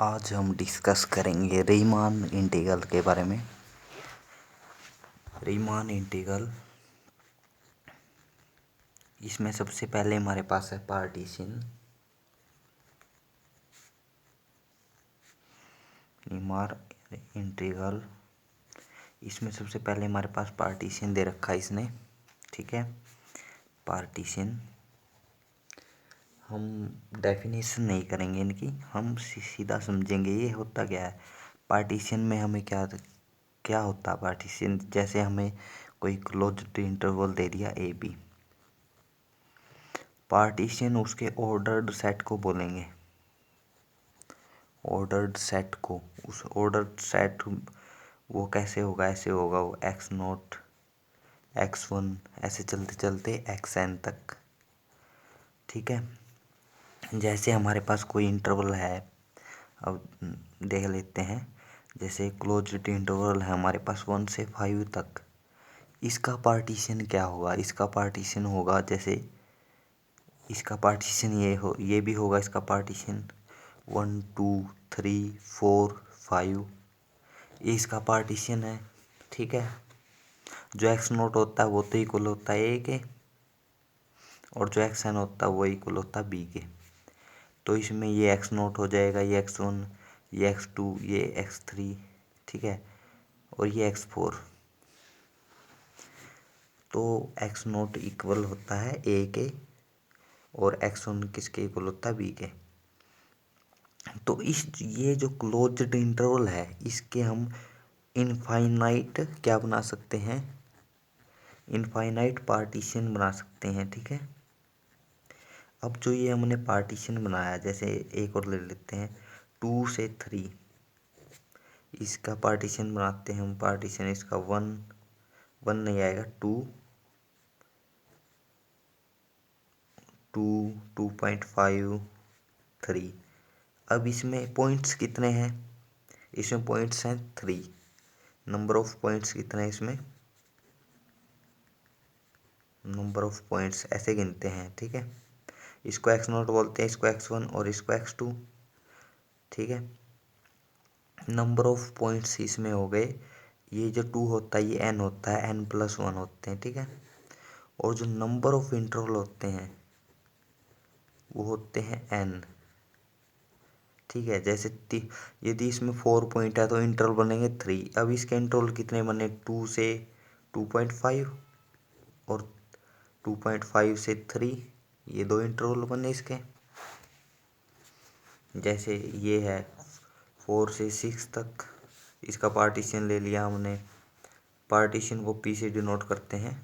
आज हम डिस्कस करेंगे रीमान इंटीग्रल के बारे में। रीमान इंटीग्रल, इसमें सबसे पहले हमारे पास है पार्टीशन। रीमान इंटीग्रल, इसमें सबसे पहले हमारे पास पार्टीशन दे रखा है इसने, ठीक है। पार्टीशन हम डेफिनेशन नहीं करेंगे इनकी, हम सीधा समझेंगे ये होता क्या है। पार्टीशन में हमें क्या क्या होता है पार्टीशन, जैसे हमें कोई क्लोज्ड इंटरवल दे दिया ए बी, पार्टीशन उसके ऑर्डर्ड सेट को बोलेंगे। ऑर्डर्ड सेट को, उस ऑर्डर्ड सेट वो कैसे होगा, ऐसे होगा वो एक्स नोट एक्स वन ऐसे चलते चलते एक्स एन तक, ठीक है। जैसे हमारे पास कोई इंटरवल है, अब देख लेते हैं। जैसे क्लोज्ड इंटरवल है हमारे पास 1 से 5 तक, इसका पार्टीशन क्या होगा। इसका पार्टीशन होगा, जैसे इसका पार्टीशन ये भी होगा इसका पार्टीशन 1 2 3 4 5, ये इसका पार्टीशन है, ठीक है। जो एक्स नोट होता है वो तो इक्वल होता है ए के, और जो एक्स एन होता है वो इक्वल होता है बी के। तो इसमें ये एक्स नोट हो जाएगा, ये एक्स वन, ये एक्स टू, ये एक्स थ्री, ठीक है, और ये एक्स फोर। तो एक्स नोट इक्वल होता है ए के, और एक्स वन किसके इक्वल होता है बी के। तो ये जो क्लोज्ड इंटरवल है, इसके हम इनफाइनाइट क्या बना सकते हैं, इनफाइनाइट पार्टीशन बना सकते हैं, ठीक है। अब जो ये हमने पार्टीशन बनाया, जैसे एक और ले लेते हैं 2 से 3, इसका पार्टीशन बनाते हैं हम। पार्टीशन इसका 1 नहीं आएगा, 2 2 2.5 3। अब इसमें पॉइंट्स कितने हैं, इसमें पॉइंट्स हैं 3। नंबर ऑफ पॉइंट्स कितने हैं इसमें, नंबर ऑफ पॉइंट्स ऐसे गिनते हैं, ठीक है। इसको एक्स नोट बोलते हैं, इसको एक्स वन और इसको एक्स टू, ठीक है। नंबर ऑफ पॉइंट्स इसमें हो गए, ये जो 2 होता है ये n होता है, n+1 होते हैं, ठीक है। और जो नंबर ऑफ इंटरवल होते हैं वो होते हैं n, ठीक है। जैसे यदि इसमें 4 पॉइंट है तो इंटरवल बनेंगे 3। अब इसके इंटरवल कितने बने, 2 से 2.5 और 2.5 से 3, ये 2 इंटरवल बने इसके। जैसे ये है 4 से 6 तक, इसका पार्टीशन ले लिया हमने। पार्टीशन वो पी से डिनोट करते हैं।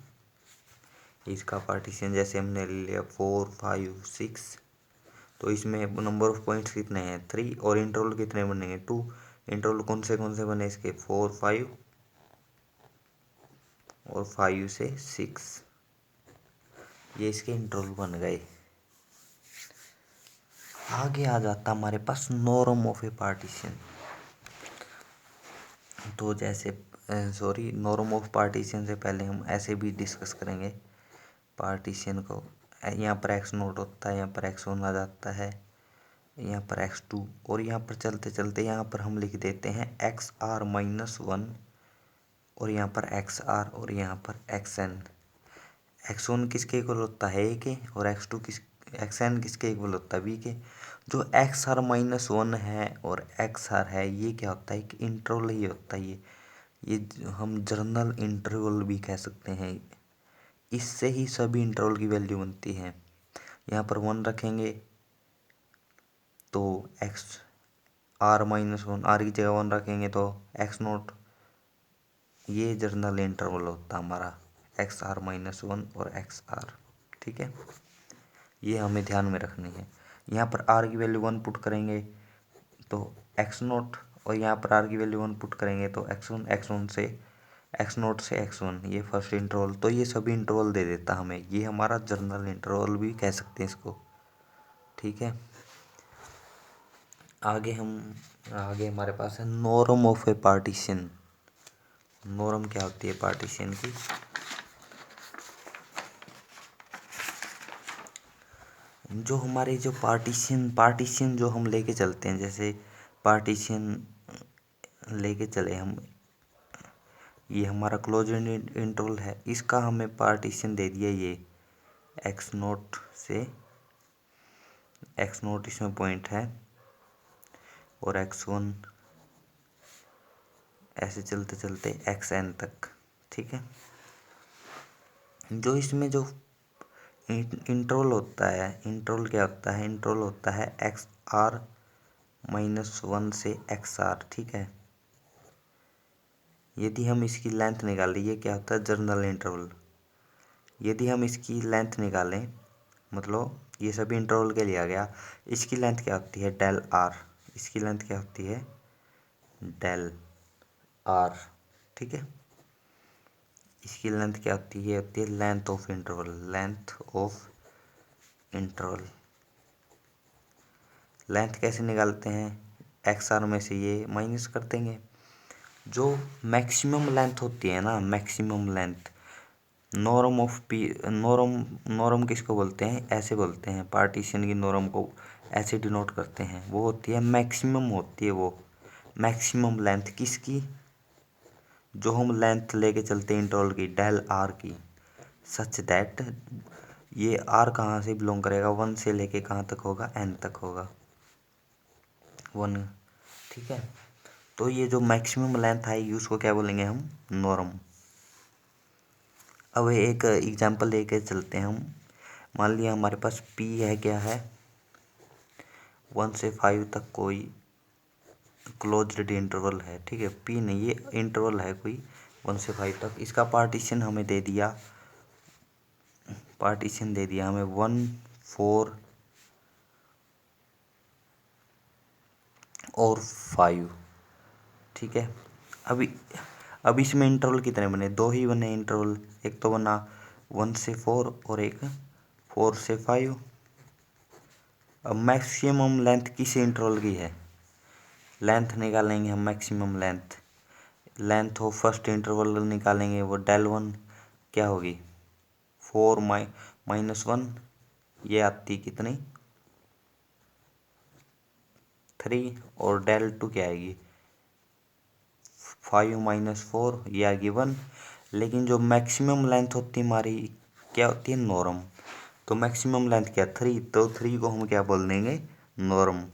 इसका पार्टीशन जैसे हमने ले लिया 4 5 6, तो इसमें नंबर ऑफ पॉइंट्स कितने हैं 3, और इंटरवल कितने बनेंगे 2। इंटरवल कौन से बने इसके 4 5 और 5 से 6, ये इसके इंटरवल बन गए। आगे आ जाता हमारे पास नॉर्म ऑफ ए पार्टीशन। तो जैसे नॉर्म ऑफ पार्टीशन से पहले हम ऐसे भी डिस्कस करेंगे पार्टीशन को। यहाँ पर एक्स नोट होता है, यहाँ पर एक्स वन आ जाता है, यहाँ पर एक्स टू, और यहाँ पर चलते चलते यहाँ पर हम लिख देते हैं एक्स आर -1, और यहाँ पर एक्स आर, और यहाँ पर एक्स एन। एक्स वन किसके इक्वल होता है ए के, और एक्स एन किसके इक्वल होता है बी के। जो एक्स आर -1 है और एक्स आर है, ये क्या होता है, एक इंटरवल ही होता है। ये हम जर्नल इंटरवल भी कह सकते हैं। इससे ही सभी इंटरवल की वैल्यू बनती है। यहाँ पर 1 रखेंगे तो एक्स आर -1, आर की जगह 1 रखेंगे तो एक्स नोट, ये जर्नल इंटरवल होता है हमारा एक्स आर -1 और एक्स आर, ठीक है। ये हमें ध्यान में रखनी है। यहाँ पर आर की वैल्यू 1 पुट करेंगे तो एक्स नोट, और यहाँ पर आर की वैल्यू 1 पुट करेंगे तो एक्स से एक्स नोट से एक्स वन, ये फर्स्ट इंटरवल। तो ये सभी इंटरवल दे देता हमें, ये हमारा जर्नल इंटरवल भी कह सकते हैं इसको, ठीक है। आगे हमारे पास है norm of A partition. Norm क्या होती है पार्टीशन की, जो हमारे जो पार्टीशन जो हम लेके चलते हैं, जैसे पार्टीशन लेके चले हम, ये हमारा क्लोज इंटरवल है, इसका हमें पार्टीशन दे दिया ये एक्स नोट से, एक्स नोट इसमें पॉइंट है और x1 ऐसे चलते चलते xn तक। ठीक है, जो इसमें जो इंटरवल होता है, इंटरवल क्या होता है, इंटरवल होता है xr-1 से xr। ठीक है, यदि हम इसकी लेंथ निकालें, ये क्या होता है जनरल इंटरवल, यदि हम इसकी लेंथ निकालें, मतलब ये सभी इंटरवल के लिए आ गया, इसकी लेंथ क्या होती है डेल आर, इसकी लेंथ क्या होती है डेल आर। ठीक है, इसकी लेंथ क्या होती है, ये होती है length of interval, length of interval. Length कैसे निकालते हैं, एक्स आर में से ये माइनस कर देंगे, जो मैक्सिमम लेंथ होती है ना, maximum length, norm of P, norm किसको बोलते हैं, ऐसे बोलते हैं, पार्टीशन की नॉर्म को ऐसे डिनोट करते हैं, वो होती है मैक्सिमम, होती है वो मैक्सिमम लेंथ किसकी, जो हम लेंथ लेके चलते हैं इंटरवल की, डेल आर की, सच दैट ये आर कहाँ से बिलोंग करेगा, 1 से लेके कहाँ तक होगा, n तक होगा 1। ठीक है, तो ये जो मैक्सिमम लेंथ आएगी उसको क्या बोलेंगे हम, नॉर्म। अब एक एग्जांपल लेके चलते हैं हम, मान लिया हमारे पास p है, क्या है 1 से 5 तक कोई क्लोज्ड इंटरवल है। ठीक है, p नहीं, ये इंटरवल है कोई 1 से 5 तक, इसका पार्टीशन हमें दे दिया, पार्टीशन दे दिया हमें 1, 4 और 5। ठीक है, अब इसमें इंटरवल कितने बने, 2 ही बने इंटरवल, एक तो बना 1 से 4 और एक 4 से 5। अब मैक्सिमम लेंथ किस इंटरवल की है, लेंथ निकालेंगे हम maximum length, length of first interval निकालेंगे, वो डेल 1 क्या होगी 4 माइनस 1, ये आती कितनी 3, और डेल 2 क्या आएगी 5 माइनस 4, ये आएगी 1। लेकिन जो मैक्सिमम लेंथ होती है हमारी क्या होती है नॉर्म, तो मैक्सिमम लेंथ क्या 3, तो 3 को हम क्या बोल देंगे नॉर्म।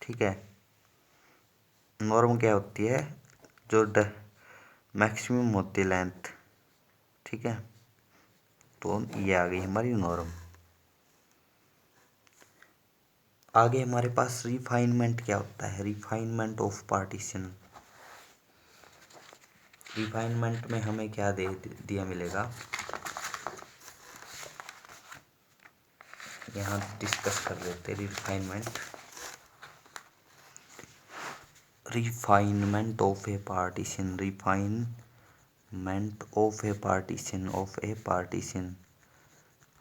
ठीक है, नॉर्म क्या होती है, जो मैक्सिमम होती है लेंथ। ठीक है, तो ये आ गई हमारी नॉर्म। आगे हमारे पास रिफाइनमेंट क्या होता है, रिफाइनमेंट ऑफ पार्टीशन। रिफाइनमेंट में हमें क्या दे दिया मिलेगा, यहाँ डिस्कस कर लेते हैं refinement, refinement of A partition, refinement of A partition, of A partition.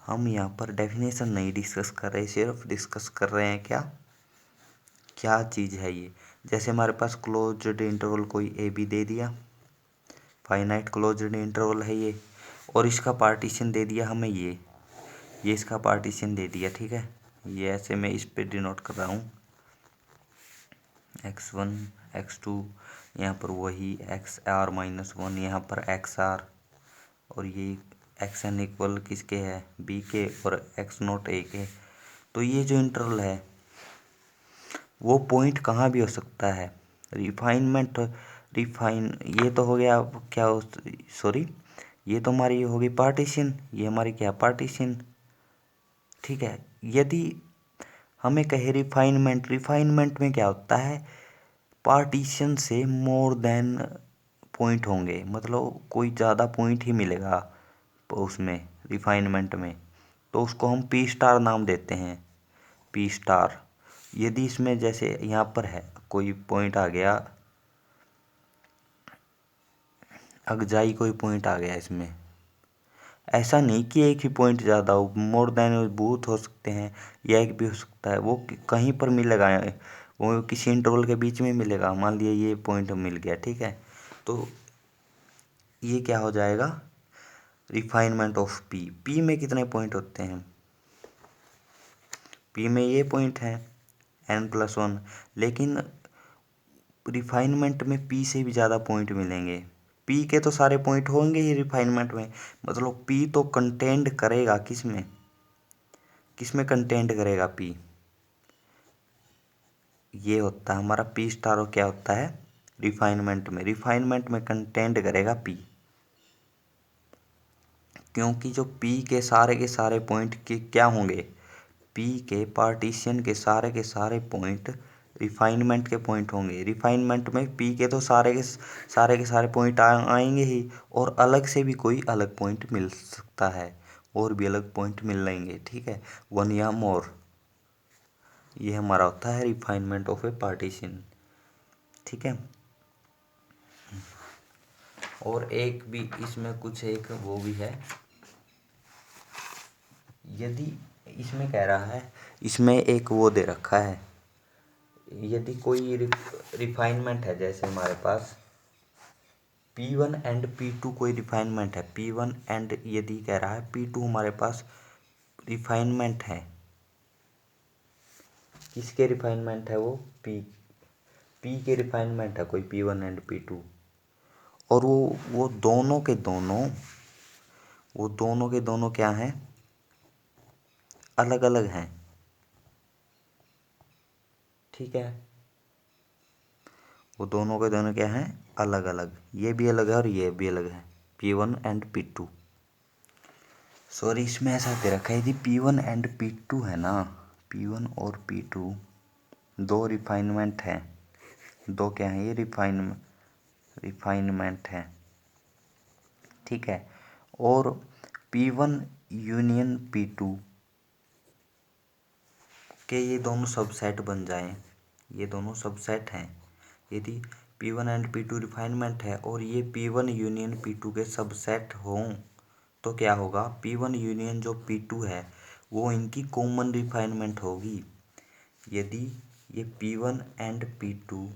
हम यहाँ पर डेफिनेशन नहीं डिस्कस कर रहे, सिर्फ डिस्कस कर रहे हैं क्या क्या चीज़ है ये। जैसे हमारे पास क्लोज्ड इंटरवल कोई ए बी दे दिया, फाइनाइट क्लोज्ड इंटरवल है ये, और इसका पार्टीशन दे दिया हमें ये इसका पार्टीशन दे दिया। ठीक है, ये ऐसे मैं इस पे डिनोट कर रहा हूँ x1 x2, यहाँ पर वही xr-1, यहाँ पर xr, और ये xn इक्वल किसके है b के, और x नोट a के। तो ये जो इंटरवल है वो पॉइंट कहाँ भी हो सकता है, रिफाइनमेंट ये तो हो गया क्या सॉरी, ये तो हमारी हो गई पार्टीशन, ये हमारी क्या पार्टीशन। ठीक है, यदि हमें कहे रिफाइनमेंट में क्या होता है, पार्टीशन से मोर देन पॉइंट होंगे, मतलब कोई ज़्यादा पॉइंट ही मिलेगा उसमें रिफाइनमेंट में, तो उसको हम पी स्टार नाम देते हैं, पी स्टार। यदि इसमें जैसे यहाँ पर है कोई पॉइंट आ गया, अगजाई कोई पॉइंट आ गया इसमें, ऐसा नहीं कि एक ही पॉइंट ज़्यादा हो, मोर देन बहुत हो सकते हैं, या एक भी हो सकता है, वो कहीं पर मिलेगा, वो किसी इंटरवल के बीच में मिलेगा। मान लिया ये पॉइंट मिल गया, ठीक है, तो ये क्या हो जाएगा रिफाइनमेंट ऑफ पी में कितने पॉइंट होते हैं, पी में ये पॉइंट है n+1, लेकिन रिफाइनमेंट में p से भी ज़्यादा पॉइंट मिलेंगे। p के तो सारे पॉइंट होंगे ही रिफाइनमेंट में, मतलब p तो कंटेंट करेगा किसमें, किसमें कंटेंट करेगा p, ये होता है हमारा p स्टार। और क्या होता है रिफाइनमेंट में, रिफाइनमेंट में कंटेंट करेगा p, क्योंकि जो p के सारे पॉइंट के क्या होंगे, p के पार्टीशन के सारे पॉइंट रिफाइनमेंट के पॉइंट होंगे। रिफाइनमेंट में p के तो सारे पॉइंट आएंगे ही, और अलग से भी कोई अलग पॉइंट मिल सकता है, और भी अलग पॉइंट मिल लेंगे, ठीक है, वन या मोर। ये हमारा होता है रिफाइनमेंट ऑफ ए पार्टीशन, ठीक है। और एक भी इसमें कुछ एक वो भी है, यदि इसमें कह रहा है, इसमें एक वो दे रखा है, यदि कोई रिफाइनमेंट है, जैसे हमारे पास P1 एंड P2 कोई रिफाइनमेंट है, P1 एंड यदि कह रहा है P2 हमारे पास रिफाइनमेंट है, किसके रिफाइनमेंट है वो, P के रिफाइनमेंट है कोई P1 एंड P2, और वो दोनों के दोनों क्या हैं, अलग अलग हैं, ठीक है, वो दोनों के दोनों क्या हैं, अलग अलग, ये भी अलग है और ये भी अलग है, P1 एंड P2। सॉरी, इसमें ऐसा दे रखा है, यदि P1 एंड P2 है ना, P1 और P2 दो रिफाइनमेंट हैं, दो क्या है ये रिफाइनमेंट है, ठीक है, और P1 यूनियन P2 के ये दोनों सबसेट बन जाएं, ये दोनों सबसेट हैं, यदि P1 एंड P2 रिफाइनमेंट है और ये P1 यूनियन P2 के सबसेट हों, तो क्या होगा, P1 यूनियन जो P2 है वो इनकी कॉमन रिफाइनमेंट होगी। यदि ये P1 एंड P2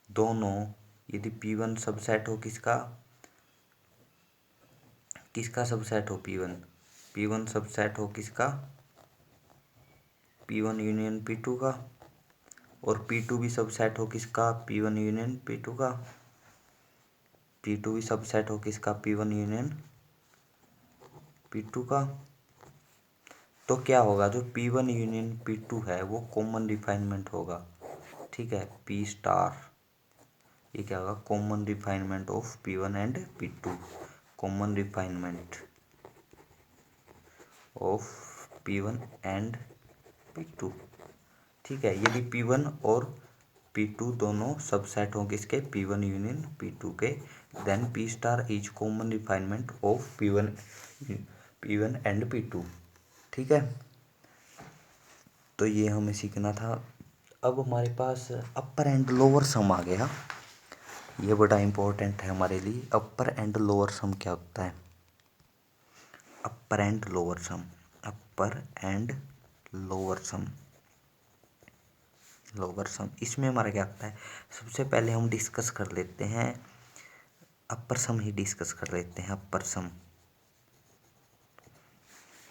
दोनों, यदि P1 सबसेट हो किसका, किसका सबसेट हो, P1 सबसेट हो किसका, P1 यूनियन P2 का, और P2 भी सबसेट हो किसका, P1 यूनियन P2 का, P2 भी सबसेट हो किसका, P1 यूनियन P2 का, तो क्या होगा, जो P1 यूनियन P2 है वो कॉमन रिफाइनमेंट होगा, ठीक है, P स्टार, ये क्या होगा, common refinement of P1 and P2, common refinement of P1 and P2, ठीक है। यदि P1 और P2 दोनों सबसेट हों किसके, P1 यूनियन P2 के, then P star is common refinement of P1 and P2, ठीक है। तो ये हमें सीखना था। अब हमारे पास अपर एंड लोअर सम आ गया, ये बड़ा इम्पोर्टेंट है हमारे लिए। अपर एंड लोअर सम क्या होता है, upper and lower sum, upper and lower sum, lower sum, इसमें हमारा क्या होता है, सबसे पहले हम डिस्कस कर लेते हैं अपर सम ही डिस्कस कर लेते हैं। अपर सम,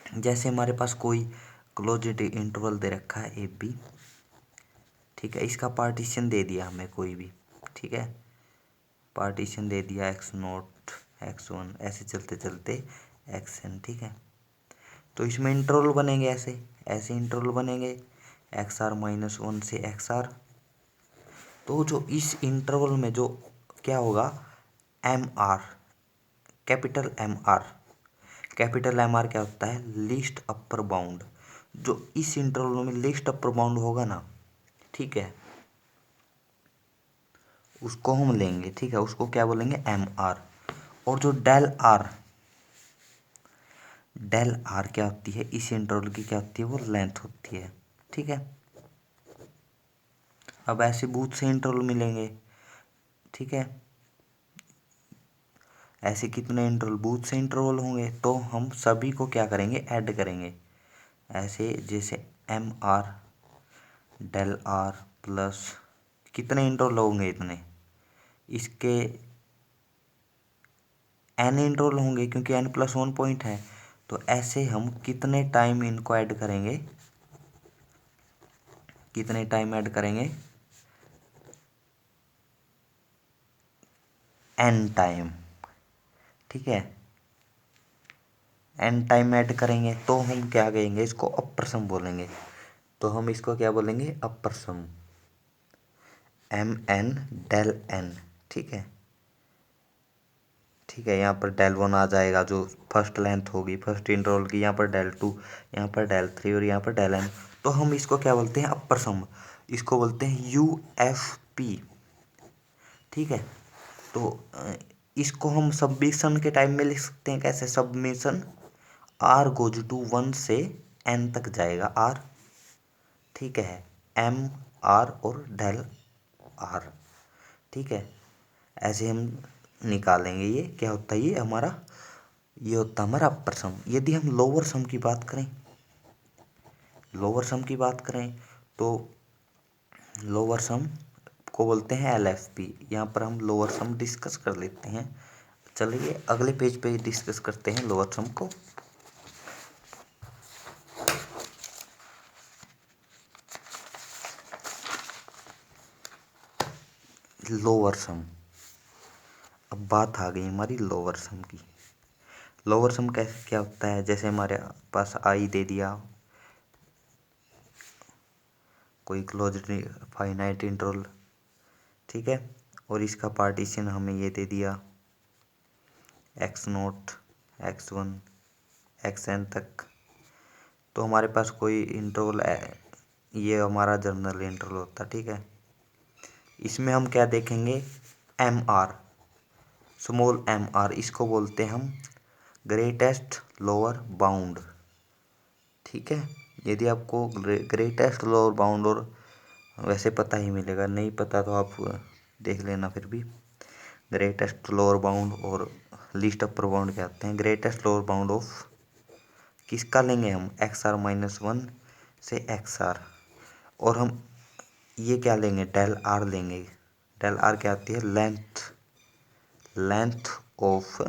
जैसे हमारे पास कोई क्लोज्ड इंटरवल दे रखा है ए बी, ठीक है, इसका पार्टीशन दे दिया हमें कोई भी, ठीक है, पार्टीशन दे दिया x0 x1 ऐसे चलते चलते xn, ठीक है। तो इसमें इंटरवल बनेंगे, ऐसे ऐसे इंटरवल बनेंगे XR-1 से XR। तो जो इस इंटरवल में जो क्या होगा, MR, capital MR, capital MR क्या होता है, लीस्ट अपर बाउंड। जो इस इंटरवल में लीस्ट अपर बाउंड होगा ना, ठीक है, उसको हम लेंगे, ठीक है, उसको क्या बोलेंगे, MR। और जो डेल आर क्या होती है, इस इंटरवल की क्या होती है, वो लेंथ होती है, ठीक है। अब ऐसे बहुत से इंटरवल मिलेंगे, ठीक है, ऐसे कितने इंटरवल, बहुत से इंटरवल होंगे, तो हम सभी को क्या करेंगे, ऐड करेंगे, ऐसे जैसे MR डेल आर प्लस कितने इंटरवल होंगे, इतने, इसके n इंटरवल होंगे, क्योंकि n+1 पॉइंट है। तो ऐसे हम कितने टाइम इनको ऐड करेंगे, कितने टाइम ऐड करेंगे, n टाइम, ठीक है, n टाइम ऐड करेंगे तो हम क्या कहेंगे, इसको अपर सम बोलेंगे। तो हम इसको क्या बोलेंगे, अपर सम, एम एन डेल एन, ठीक है, ठीक है। यहाँ पर डेल वन आ जाएगा जो फर्स्ट लेंथ होगी फर्स्ट इंटरवल की, यहाँ पर डेल टू, यहाँ पर डेल थ्री और यहाँ पर डेल एन। तो हम इसको क्या बोलते हैं, अपर सम, इसको बोलते हैं यू एफ पी, ठीक है। तो इसको हम सबमिशन के टाइम में लिख सकते हैं कैसे, सबमिशन आर गोज टू 1 से एन तक जाएगा आर, ठीक है, एम आर और डेल आर, ठीक है। ऐसे हम निकालेंगे, ये क्या होता है, ये हमारा, ये होता है हमारा अपर सम। यदि हम लोअर सम की बात करें, लोअर सम की बात करें तो लोअर सम को बोलते हैं एल एफ पी। यहाँ पर हम लोअर सम डिस्कस कर लेते हैं। चलिए अगले पेज पे डिस्कस करते हैं लोअर सम को। लोअर सम, अब बात आ गई हमारी लोअर सम की। लोअर सम कैसे क्या होता है, जैसे हमारे पास आई दे दिया, कोई क्लोज्ड फाइनाइट इंटरवल, ठीक है, और इसका पार्टीशन हमें ये दे दिया x naught, x one, x n तक। तो हमारे पास कोई इंटरवल, ये हमारा जनरल इंटरवल होता है, ठीक है। इसमें हम क्या देखेंगे, m r, small m r, इसको बोलते हैं हम ग्रेटेस्ट लोअर बाउंड, ठीक है। यदि आपको ग्रेटेस्ट लोअर बाउंड और वैसे पता ही मिलेगा, नहीं पता तो आप देख लेना फिर भी। ग्रेटेस्ट लोअर बाउंड और लीस्ट अपर बाउंड क्या होते हैं, ग्रेटेस्ट लोअर बाउंड ऑफ किसका लेंगे हम, एक्स आर माइनस वन से एक्स आर, और हम ये क्या लेंगे, डेल आर लेंगे। डेल आर क्या आती है, length, length of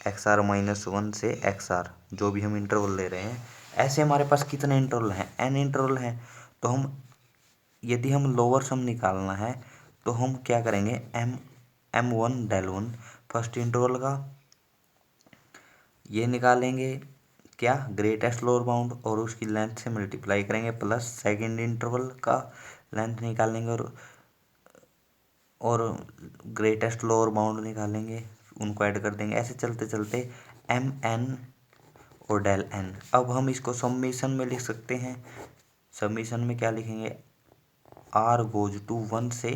x r minus one से एक्स आर, जो भी हम इंटरवल ले रहे हैं। ऐसे हमारे पास कितने इंटरवल हैं, एन इंटरवल हैं। तो हम यदि हम लोअर सम निकालना है तो हम क्या करेंगे, m one del one first interval का ये निकालेंगे क्या, ग्रेटेस्ट लोअर बाउंड, और उसकी लेंथ से मल्टीप्लाई करेंगे, प्लस सेकंड इंटरवल का लेंथ निकालेंगे और ग्रेटेस्ट लोअर बाउंड निकालेंगे, उनको ऐड कर देंगे। ऐसे चलते चलते एम एन और डेल एन। अब हम इसको समेशन में लिख सकते हैं। समेशन में क्या लिखेंगे, आर गोज टू वन से,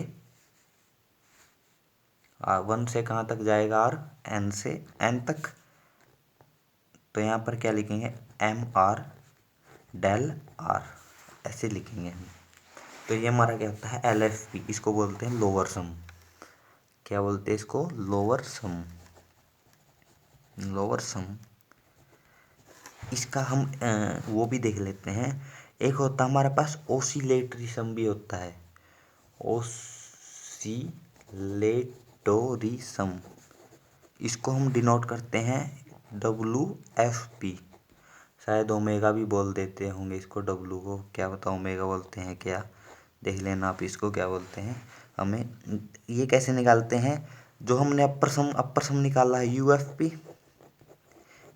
वन से कहाँ तक जाएगा आर, एन से एन तक। तो यहाँ पर क्या लिखेंगे, एम आर डेल आर, ऐसे लिखेंगे हम। तो ये हमारा क्या होता है, एल एफ पी, इसको बोलते हैं लोअर सम। क्या बोलते हैं इसको, लोअर सम, लोअर सम। इसका हम वो भी देख लेते हैं। एक होता है हमारे पास ओसिलेटरी सम भी होता है, ओसिलेटरी सम। इसको हम डिनोट करते हैं डब्लू एफ पी। शायद ओमेगा भी बोल देते होंगे इसको, डब्लू को क्या पता ओमेगा बोलते हैं क्या, देख लेना आप इसको क्या बोलते हैं। हमें ये कैसे निकालते हैं, जो हमने अपर सम निकाला है U F P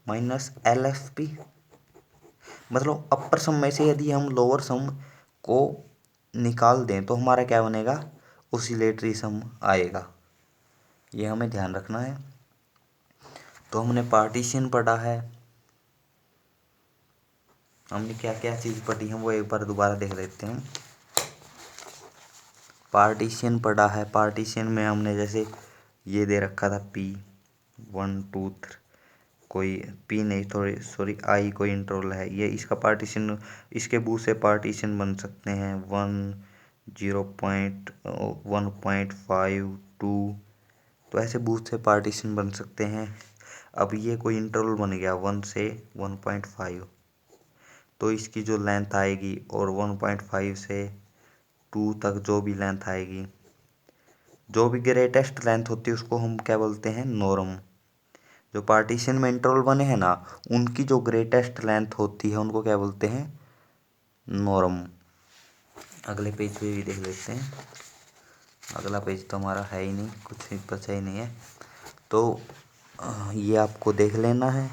minus L F P, मतलब अपर सम में से यदि हम लोअर सम को निकाल दें तो हमारा क्या बनेगा, ओसिलेटरी सम आएगा। ये हमें ध्यान रखना है। तो हमने पार्टीशन पढ़ा है, हमने क्या क्या चीज़ पढ़ी है वो एक बार दोबारा देख लेते हैं। पार्टीशन पढ़ा है, पार्टीशन में हमने जैसे ये दे रखा था पी वन टू थ्री, कोई पी नहीं थोड़ी सॉरी आई कोई इंटरवल है, ये इसका पार्टीशन, इसके बूथ से पार्टीशन बन सकते हैं 1.1.5 2। तो ऐसे बूथ से पार्टीशन बन सकते हैं। अब ये कोई इंटरवल बन गया 1 से 1.5, तो इसकी जो लेंथ आएगी और 1.5 से 2 तक जो भी लेंथ आएगी, जो भी ग्रेटेस्ट लेंथ होती है उसको हम क्या बोलते हैं, नॉर्म। जो पार्टीशन में इंटरवल बने हैं ना, उनकी जो ग्रेटेस्ट लेंथ होती है उनको क्या बोलते हैं, नॉर्म। अगले पेज पे भी देख लेते हैं। अगला पेज तो हमारा है ही नहीं, कुछ भी बचा ही नहीं है। तो ये आपको देख लेना है।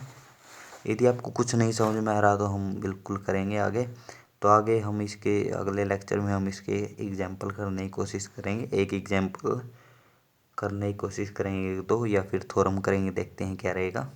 यदि आपको कुछ नहीं समझ में आ रहा तो हम बिल्कुल करेंगे आगे। तो आगे हम इसके अगले लेक्चर में हम इसके एग्जाम्पल करने की कोशिश करेंगे। एक एग्जाम्पल करने की कोशिश करेंगे, दो, या फिर थोरम करेंगे, देखते हैं क्या रहेगा।